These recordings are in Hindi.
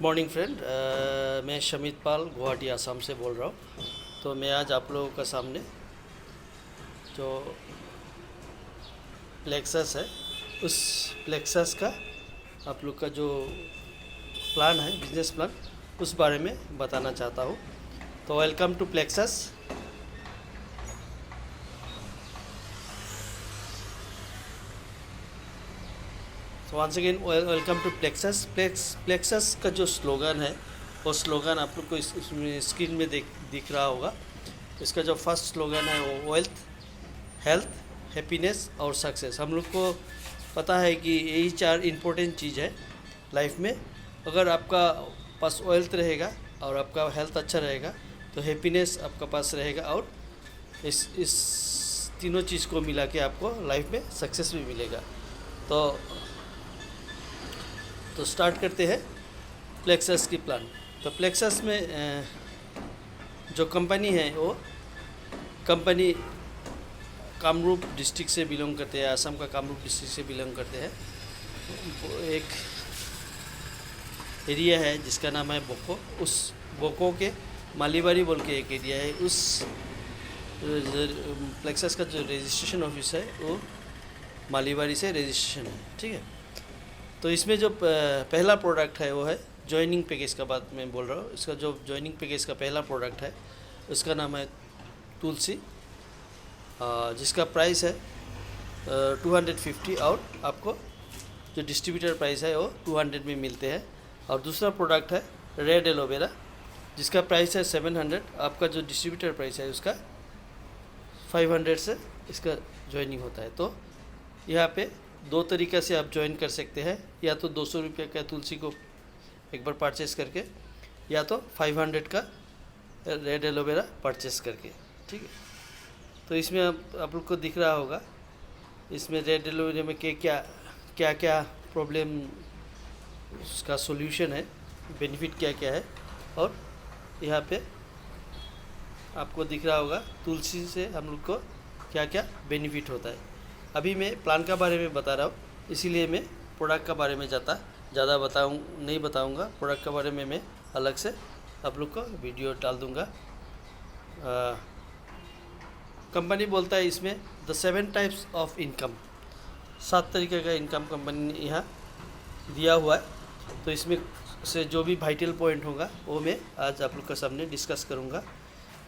मॉर्निंग फ्रेंड, मैं शमित पाल गुवाहाटी आसाम से बोल रहा हूँ। तो मैं आज आप लोगों का सामने जो प्लेक्सस है उस प्लेक्सस का आप लोग का जो प्लान है, बिजनेस प्लान, उस बारे में बताना चाहता हूँ। तो वेलकम टू प्लेक्सस। तो once again welcome to Plexus. Plexus का जो स्लोगन है वो स्लोगन आप लोग को इसमें स्क्रीन में दिख रहा होगा। इसका जो फर्स्ट स्लोगन है वो वेल्थ, हेल्थ, हैप्पीनेस और सक्सेस। हम लोग को पता है कि यही 4 इम्पोर्टेंट चीज़ है लाइफ में। अगर आपका पास वेल्थ रहेगा और आपका हेल्थ अच्छा रहेगा तो हैप्पीनेस आपका पास रहेगा और इस तीनों चीज़ को मिला के आपको लाइफ में सक्सेस भी मिलेगा। तो स्टार्ट करते हैं प्लेक्सस की प्लान। तो प्लेक्सस में जो कंपनी है वो कंपनी कामरूप डिस्ट्रिक्ट से बिलोंग करते हैं, असम का कामरूप डिस्ट्रिक्ट से बिलोंग करते हैं। एक एरिया है जिसका नाम है बोको। उस बोको के मालीबारी बोल के एक एरिया है। उस प्लेक्सस का जो रजिस्ट्रेशन ऑफिस है वो मालीबारी से रजिस्ट्रेशन है, ठीक है। तो इसमें जो पहला प्रोडक्ट है वो है जॉइनिंग पैकेज का बात मैं बोल रहा हूँ। इसका जो जॉइनिंग पैकेज का पहला प्रोडक्ट है उसका नाम है तुलसी, जिसका प्राइस है 250 और आपको जो डिस्ट्रीब्यूटर प्राइस है वो 200 में मिलते हैं। और दूसरा प्रोडक्ट है रेड एलोवेरा, जिसका प्राइस है 700। आपका जो डिस्ट्रीब्यूटर प्राइस है उसका 500 से इसका जॉइनिंग होता है। तो यहाँ पे 2 तरीक़े से आप ज्वाइन कर सकते हैं, या तो 200 रुपये का तुलसी को एक बार परचेस करके, या तो 500 का रेड एलोवेरा परचेस करके, ठीक है। तो इसमें आप लोग को दिख रहा होगा इसमें रेड एलोवेरा में क्या क्या प्रॉब्लम उसका सॉल्यूशन है, बेनिफिट क्या क्या है, और यहाँ पे आपको दिख रहा होगा तुलसी से हम लोग को क्या क्या बेनिफिट होता है। अभी मैं प्लान का बारे में बता रहा हूँ, इसीलिए मैं प्रोडक्ट का बारे में ज़्यादा नहीं बताऊँगा। प्रोडक्ट के बारे में मैं अलग से आप लोग को वीडियो डाल दूँगा। कंपनी बोलता है इसमें द 7 टाइप्स ऑफ इनकम, 7 तरीके का इनकम कंपनी ने यहाँ दिया हुआ है। तो इसमें से जो भी वाइटल पॉइंट होगा वो मैं आज आप लोग के सामने डिस्कस करूँगा।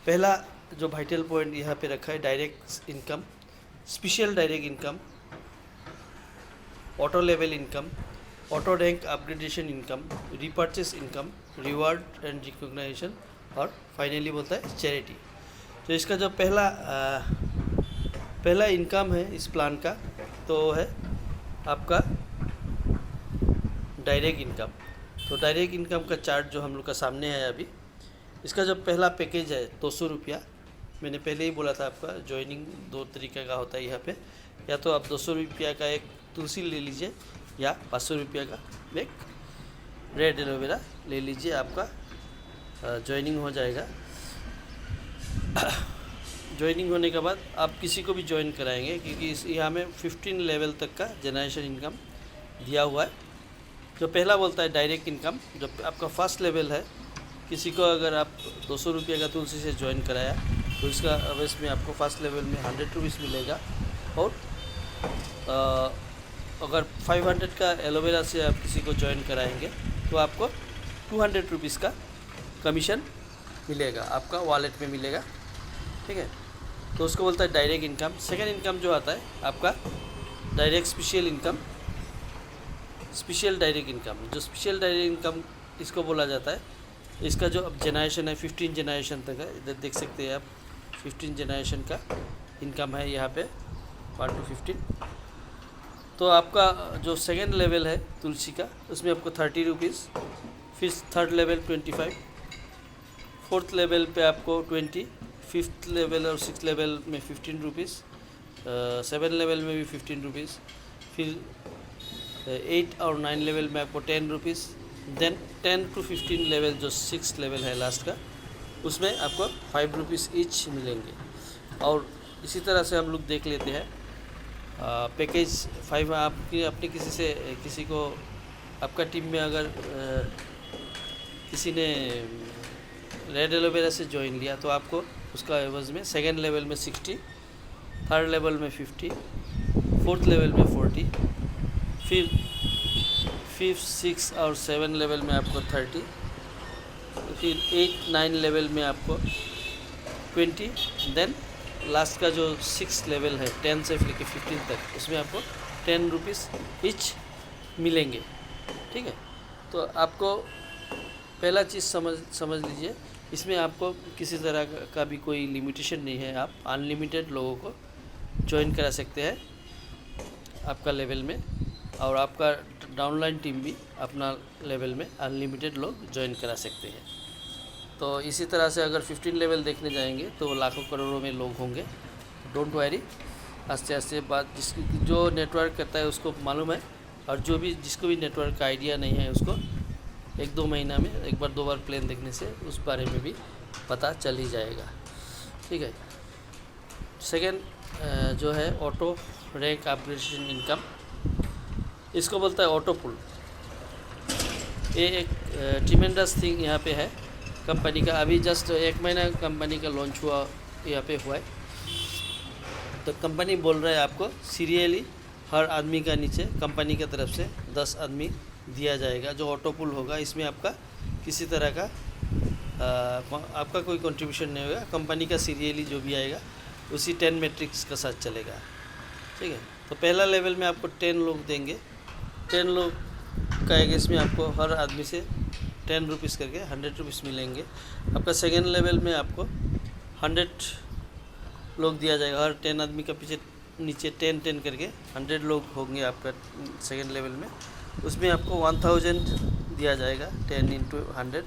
पहला जो वाइटल पॉइंट यहाँ पे रखा है direct income, special direct income, auto level income, auto rank upgradation income, repurchase income, reward and recognisation, और फाइनली बोलता है चैरिटी। तो इसका जो पहला इनकम है इस प्लान का तो है आपका डायरेक्ट इनकम। तो डायरेक्ट इनकम का चार्ट जो हम लोग का सामने है अभी, इसका जो पहला पैकेज है 200 रुपया। मैंने पहले ही बोला था आपका जॉइनिंग 2 तरीके का होता है यहाँ पे, या तो आप 200 रुपया का एक तुलसी ले लीजिए या 500 रुपया का एक रेड एलोवेरा ले लीजिए, आपका जॉइनिंग हो जाएगा। जॉइनिंग होने के बाद आप किसी को भी ज्वाइन कराएंगे, क्योंकि इस यहाँ में 15 लेवल तक का जनरेशन इनकम दिया हुआ है। जो पहला बोलता है डायरेक्ट इनकम, जो आपका फर्स्ट लेवल है, किसी को अगर आप 200 रुपये का तुलसी से ज्वाइन कराया तो इसका अवश्य में आपको फर्स्ट लेवल में 100 रुपीज़ मिलेगा। और अगर 500 का एलोवेरा से आप किसी को ज्वाइन कराएंगे तो आपको 200 रुपीज़ का कमीशन मिलेगा, आपका वॉलेट में मिलेगा, ठीक है। तो उसको बोलता है डायरेक्ट इनकम। सेकेंड इनकम जो आता है आपका direct special income, special direct income. जो स्पेशल डायरेक्ट इनकम इसको बोला जाता है, इसका जो अब जनरेशन है 15 जनरेशन तक है। इधर देख सकते हैं आप 15 जनरेशन का इनकम है यहाँ पे 1 to 15। तो आपका जो सेकेंड लेवल है तुलसी का उसमें आपको 30 रुपीज़, फिर थर्ड लेवल 25, फोर्थ लेवल पे आपको 20, फिफ्थ लेवल और 6th लेवल में 15 रुपीज़, 7 लेवल में भी 15 रुपीज़, फिर 8 और 9 लेवल में आपको 10 रुपीज़, देन 10 to 15 लेवल जो 6th लेवल है लास्ट का, उसमें आपको 5 रुपीज़ ईच मिलेंगे। और इसी तरह से हम लोग देख लेते हैं पैकेज 5। आपकी अपने किसी को आपका टीम में अगर किसी ने रेड एलोवेरा से ज्वाइन लिया तो आपको उसका एवज में सेकेंड लेवल में 60, थर्ड लेवल में 50, फोर्थ लेवल में 40, फिर 5, 6 और 7 लेवल में आपको 30, फिर 8, 9 लेवल में आपको 20, देन लास्ट का जो 6 लेवल है 10 से लेकर 15 तक उसमें आपको 10 रुपीज़ ईच मिलेंगे। ठीक है, तो आपको पहला चीज़ समझ लीजिए, इसमें आपको किसी तरह का भी कोई लिमिटेशन नहीं है, आप अनलिमिटेड लोगों को ज्वाइन करा सकते हैं आपका लेवल में, और आपका डाउनलाइन टीम भी अपना लेवल में अनलिमिटेड लोग ज्वाइन करा सकते हैं। तो इसी तरह से अगर 15 लेवल देखने जाएंगे तो लाखों करोड़ों में लोग होंगे। डोंट वरी, आस्ते आस्ते बात जो नेटवर्क करता है उसको मालूम है, और जिसको भी नेटवर्क का आइडिया नहीं है उसको 1-2 महीना में एक बार 2 बार प्लान देखने से उस बारे में भी पता चल ही जाएगा। ठीक है, सेकेंड जो है ऑटो रैंक अपग्रेडेशन इनकम, इसको बोलता है ऑटो पुल। ये एक ट्रिमेंडस थिंग यहाँ पे है कंपनी का। अभी जस्ट 1 महीना कंपनी का लॉन्च हुआ यहाँ पे हुआ है। तो कंपनी बोल रहा है आपको सीरियली हर आदमी का नीचे कंपनी की तरफ से 10 आदमी दिया जाएगा जो ऑटो पुल होगा। इसमें आपका किसी तरह का आपका कोई कंट्रीब्यूशन नहीं होगा, कंपनी का सीरियली जो भी आएगा उसी 10 मैट्रिक्स का साथ चलेगा। ठीक है, तो पहला लेवल में आपको 10 लोग देंगे, 10 लोग का अगेंस्ट में आपको हर आदमी से 10 रुपीज़ करके 100 रुपीज़ मिलेंगे। आपका सेकेंड लेवल में आपको 100 लोग दिया जाएगा, हर 10 आदमी का पीछे नीचे 10 करके 100 लोग होंगे आपका सेकेंड लेवल में। उसमें आपको 1000 दिया जाएगा 10 × 100।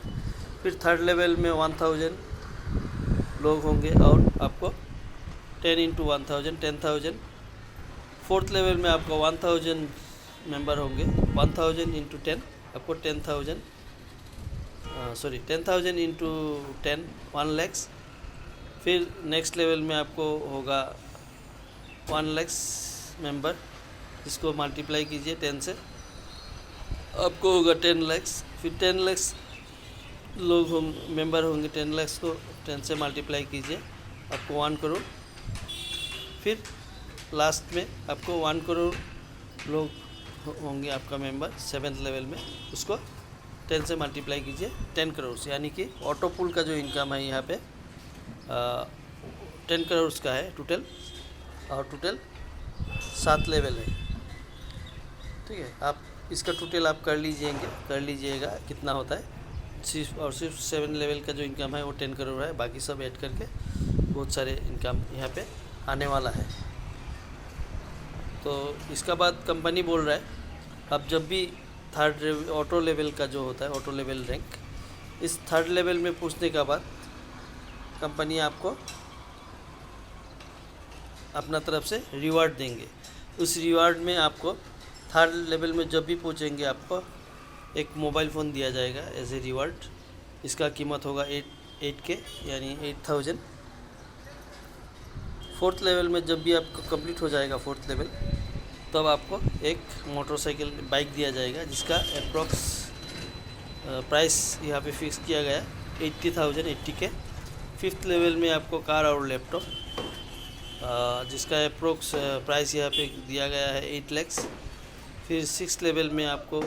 फिर थर्ड लेवल में 1000 लोग होंगे और आपको 10 × 1000 10,000। फोर्थ लेवल में आपको 1000 मेंबर होंगे, 1000 × 10 आपको 10,000 10,000 × 10 1 लाख। फिर नेक्स्ट लेवल में आपको होगा 1 लाख मेंबर, इसको मल्टीप्लाई कीजिए 10 से, आपको होगा 10 लाख। फिर 10 लाख लोग मेंबर होंगे, 10 लाख को 10 से मल्टीप्लाई कीजिए, आपको 1 करोड़। फिर लास्ट में आपको 1 करोड़ लोग होंगे आपका मेंबर 7th लेवल में, उसको 10 से मल्टीप्लाई कीजिए 10 करोड़ से। यानी कि ऑटो पुल का जो इनकम है यहाँ पे 10 करोड़ का है टोटल, और टोटल 7 लेवल है। ठीक है, आप इसका टोटल आप कर लीजिएगा कितना होता है। सिर्फ 7 लेवल का जो इनकम है वो 10 करोड़ है, बाकी सब ऐड करके बहुत सारे इनकम यहाँ पे आने वाला है। तो इसका बाद कंपनी बोल रहा है अब जब भी थर्ड ऑटो लेवल का जो होता है ऑटो लेवल रैंक, इस थर्ड लेवल में पूछने के बाद कंपनी आपको अपना तरफ से रिवार्ड देंगे। उस रिवार्ड में आपको थर्ड लेवल में जब भी पहुंचेंगे आपको एक मोबाइल फ़ोन दिया जाएगा एज ए रिवार्ड। इसका कीमत होगा 8K यानी 8000। फोर्थ लेवल में जब भी आपको कंप्लीट हो जाएगा फोर्थ लेवल, तब आपको एक मोटरसाइकिल बाइक दिया जाएगा जिसका अप्रॉक्स प्राइस यहाँ पे फिक्स किया गया 80,000 80K। फिफ्थ लेवल में आपको कार और लैपटॉप जिसका अप्रोक्स प्राइस यहाँ पे दिया गया है 8 लाख। फिर 6 लेवल में आपको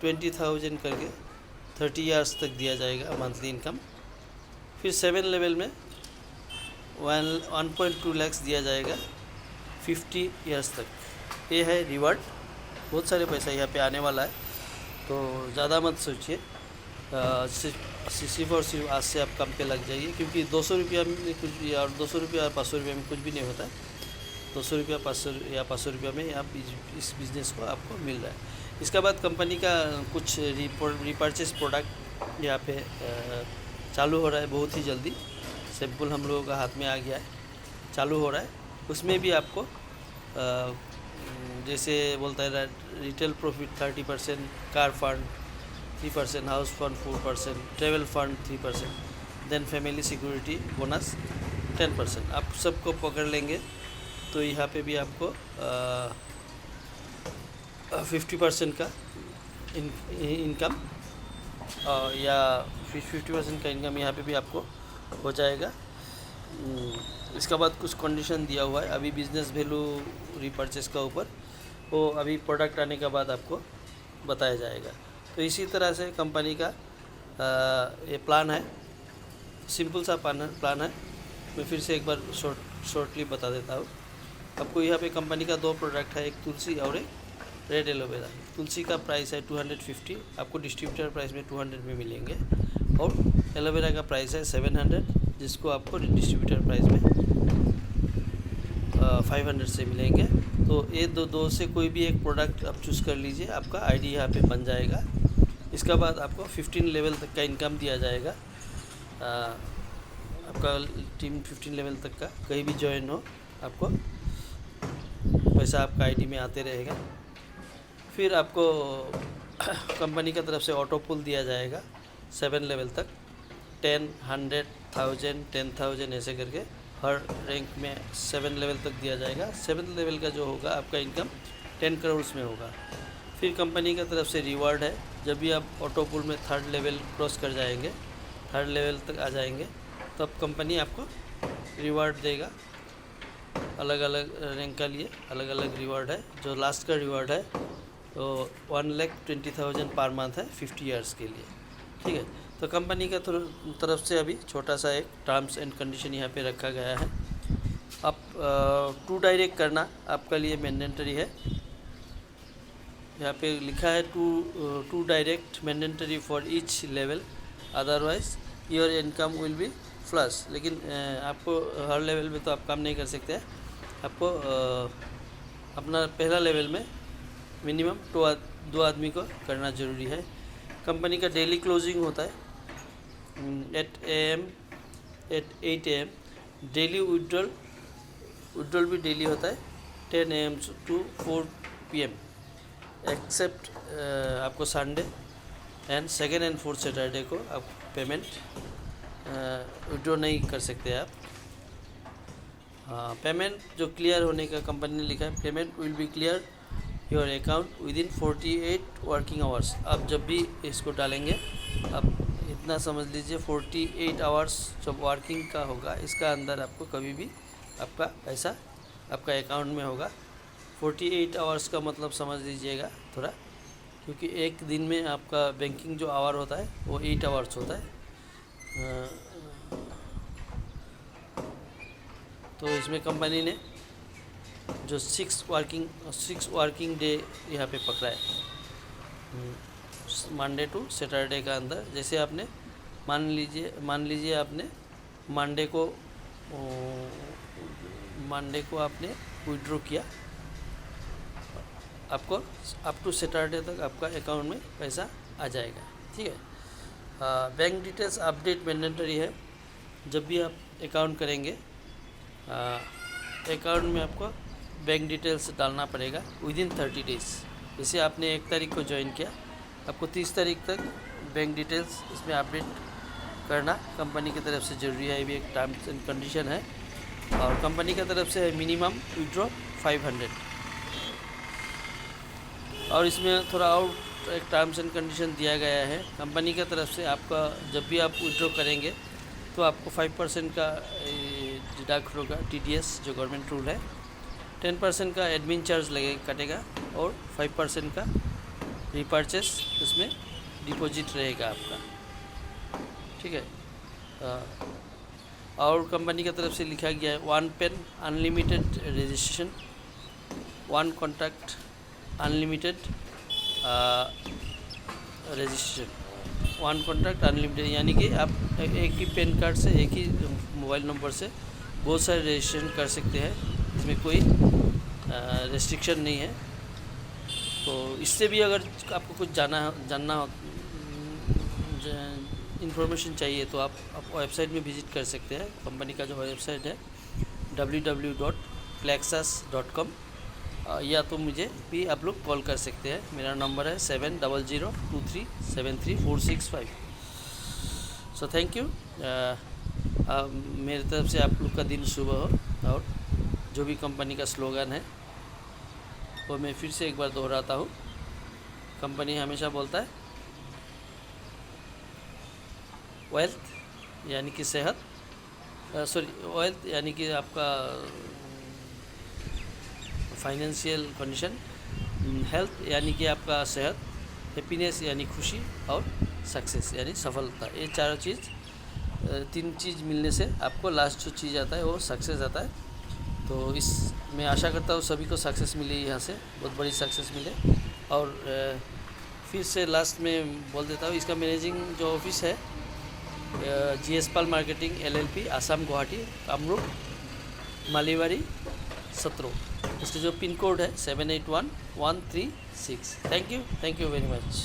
20,000 करके 30 ईयर्स तक दिया जाएगा मंथली इनकम। फिर 7 लेवल में 1.2 लाख दिया जाएगा 50 ईयर्स तक। ये है रिवार्ड, बहुत सारे पैसा यहाँ पे आने वाला है, तो ज़्यादा मत सोचिए। सिर्फ और सिर्फ आज से आप काम पे लग जाइए, क्योंकि 200 रुपया में कुछ भी, और 200 रुपया और 500 रुपये में कुछ भी नहीं होता है। 200 रुपया 500 रुपया में आप इस बिज़नेस को आपको मिल रहा है। इसके बाद कंपनी का कुछ रिपर्चेस प्रोडक्ट यहाँ पे चालू हो रहा है बहुत ही जल्दी। सैंपल हम लोगों का हाथ में आ गया है, चालू हो रहा है। उसमें भी आपको जैसे बोलता है retail profit 30%, car fund 3%, house fund 4%, travel fund 3%, then family security bonus 10%। आप सबको पकड़ लेंगे तो यहाँ पे भी आपको 50% का इनकम या 50% का इनकम यहाँ पे भी आपको हो जाएगा। इसके बाद कुछ कंडीशन दिया हुआ है अभी बिजनेस वैल्यू रीपर्चेस का ऊपर, वो अभी प्रोडक्ट आने के बाद आपको बताया जाएगा। तो इसी तरह से कंपनी का ये प्लान है, सिंपल सा प्लान है। मैं फिर से एक बार शॉर्टली बता देता हूँ आपको। यहाँ पे कंपनी का 2 प्रोडक्ट है, एक तुलसी और एक रेड एलोवेरा। तुलसी का प्राइस है 250, आपको डिस्ट्रीब्यूटर प्राइस में 200 में मिलेंगे, और एलोवेरा का प्राइस है 700, जिसको आपको डिस्ट्रीब्यूटर प्राइस में 500 से मिलेंगे। तो ये दो से कोई भी एक प्रोडक्ट आप चूज़ कर लीजिए, आपका आईडी यहाँ पे बन जाएगा। इसके बाद आपको 15 लेवल तक का इनकम दिया जाएगा। आपका टीम 15 लेवल तक का कहीं भी ज्वाइन हो, आपको पैसा आपका आईडी में आते रहेगा। फिर आपको कंपनी की तरफ से ऑटो पुल दिया जाएगा 7 लेवल तक, 10, 100, 1000, 10,000 ऐसे करके हर रैंक में 7 लेवल तक दिया जाएगा। 7 लेवल का जो होगा आपका इनकम 10 करोड़ में होगा। फिर कंपनी की तरफ से रिवार्ड है, जब भी आप ऑटो पुल में 3rd लेवल क्रॉस कर जाएंगे, 3rd लेवल तक आ जाएंगे, तब कंपनी आपको रिवार्ड देगा। अलग अलग रैंक का लिए अलग अलग रिवार्ड है। जो लास्ट का रिवार्ड है तो 1,20,000 पर मंथ है 50 ईयर्स के लिए, ठीक है। तो कंपनी का तरफ से अभी छोटा सा एक टर्म्स एंड कंडीशन यहाँ पे रखा गया है। आप टू डायरेक्ट करना आपका लिए मैंडेटरी है। यहाँ पे लिखा है two direct mandatory for each level, otherwise your income will be flush. लेकिन आपको हर लेवल में तो आप काम नहीं कर सकते हैं। आपको अपना पहला लेवल में मिनिमम 2 आदमी को करना ज़रूरी है। कंपनी का डेली क्लोजिंग होता है 8 AM, 8 AM। डेली विड्रॉल भी डेली होता है 10 AM to 4 PM, एक्सेप्ट आपको Sunday and 2nd and 4th Saturday को आप पेमेंट विड्रॉ नहीं कर सकते आप। पेमेंट जो क्लियर होने का कंपनी ने लिखा है, payment will be clear your account within 48 working hours. आप जब भी इसको डालेंगे, आप इतना समझ लीजिए 48 आवर्स जब वर्किंग का होगा, इसका अंदर आपको कभी भी आपका पैसा आपका अकाउंट में होगा। 48 आवर्स का मतलब समझ लीजिएगा थोड़ा, क्योंकि एक दिन में आपका बैंकिंग जो आवर होता है वो 8 आवर्स होता है। तो इसमें कंपनी ने जो 6 वर्किंग डे यहाँ पे पकड़ा है, मंडे टू सैटरडे का अंदर। जैसे आपने मान लीजिए आपने मंडे को आपने विड्रॉ किया, आपको अप टू सैटरडे तक आपका अकाउंट में पैसा आ जाएगा, ठीक है। बैंक डिटेल्स अपडेट मैंडेटरी है। जब भी आप अकाउंट करेंगे, अकाउंट में आपको बैंक डिटेल्स डालना पड़ेगा विदिन 30 डेज़। जैसे आपने 1 तारीख को ज्वाइन किया, आपको 30 तारीख तक बैंक डिटेल्स इसमें अपडेट करना कंपनी की तरफ से ज़रूरी है। ये भी एक टर्म्स एंड कंडीशन है, और कंपनी की तरफ से मिनिमम विड्रॉ 500। और इसमें थोड़ा और एक टर्म्स एंड कंडीशन दिया गया है कंपनी की तरफ से। आपका जब भी आप विड्रॉ करेंगे तो आपको 5% का डिडक्ट होगा TDS, जो गवर्नमेंट रूल है। 10% का एडमिन चार्ज कटेगा, और 5% का रीपर्चेस इसमें डिपॉजिट रहेगा आपका, ठीक है। और कंपनी की तरफ से लिखा गया है 1 PAN unlimited registration, 1 contact unlimited registration, 1 contact unlimited, यानी कि आप एक ही पेन कार्ड से, एक ही मोबाइल नंबर से बहुत सारे रजिस्ट्रेशन कर सकते हैं। इसमें कोई रेस्ट्रिक्शन नहीं है। तो इससे भी अगर आपको कुछ जानना हो, इन्फॉर्मेशन चाहिए, तो आप वेबसाइट में विज़िट कर सकते हैं। कंपनी का जो वेबसाइट है www.plexus.com, या तो मुझे भी आप लोग कॉल कर सकते हैं। मेरा नंबर है 7002373465। So thank you. मेरी तरफ से आप लोग का दिन शुभ हो। और जो भी कंपनी का स्लोगन है वो मैं फिर से एक बार दोहराता हूँ। कंपनी हमेशा बोलता है वेल्थ यानी कि सेहत, सॉरी वेल्थ यानी कि आपका फाइनेंशियल कंडीशन, हेल्थ यानी कि आपका सेहत, हैप्पीनेस यानी खुशी, और सक्सेस यानी सफलता। ये चारों चीज़, तीन चीज़ मिलने से आपको लास्ट जो चीज़ आता है वो सक्सेस आता है। तो इस मैं आशा करता हूँ सभी को सक्सेस मिले, यहाँ से बहुत बड़ी सक्सेस मिले। और फिर से लास्ट में बोल देता हूँ, इसका मैनेजिंग जो ऑफिस है GS पाल मार्केटिंग LLP, आसाम गुवाहाटी, कामरूप मालीबाड़ी 17। इसका जो पिन कोड है 781136। Thank you very much.